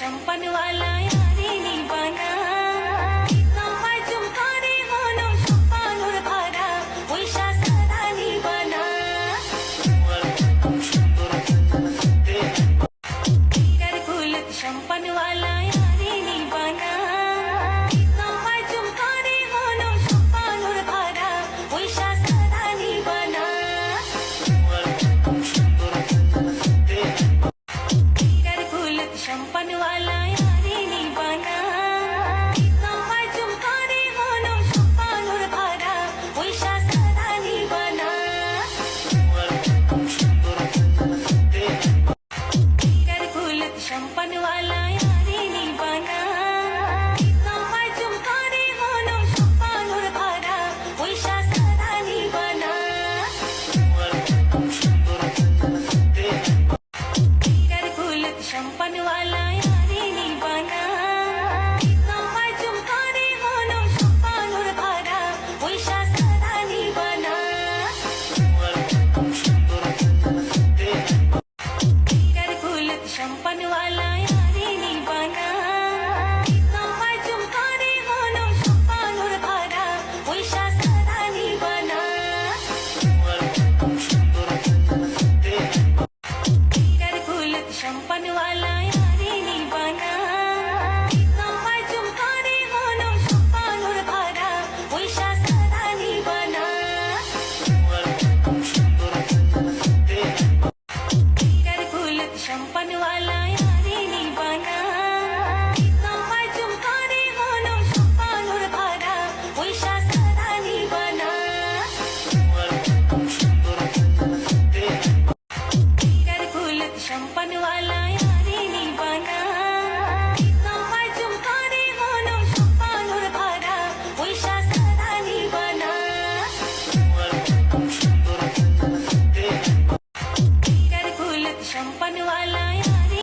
সম্পন वाला यारी নিবানা তোমায় চুমকারে হলো সম্পানুর ধারা ওইসা সারা নিবানা হীরার কুলত সম্পন वाला यारी নিবানা তোমায় চুমকারে হলো সম্পানুর ধারা ওইসা সারা নিবানা হীরার কুলত সম্পন वाला यारी নিবানা তোমায় চুমকারে হলো সম্পানুর ধারা ওইসা সারা নিবানা হীরার কুলত সম্পন वाला यारी নিবানা তোমায় চুমকারে হলো সম্পানুর ধারা ওইসা সারা নিবানা হীরার কুলত সম্পন वाला यारी নিবানা তোমায় চুমকারে হলো সম্পানুর ধারা ওইসা সারা নিবানা হীরার কুলত সম্পন वाला यारी নিবানা তোমায় চুমকারে হলো সম্পানুর ধারা ওইসা সারা নিবানা হীরার কুলত সম্পন वाला यारी নিবানা তোমায় চুমকারে হলো সম্পানুর ধারা ওইসা সারা নিবানা হীরার কুলত সম্পন वाला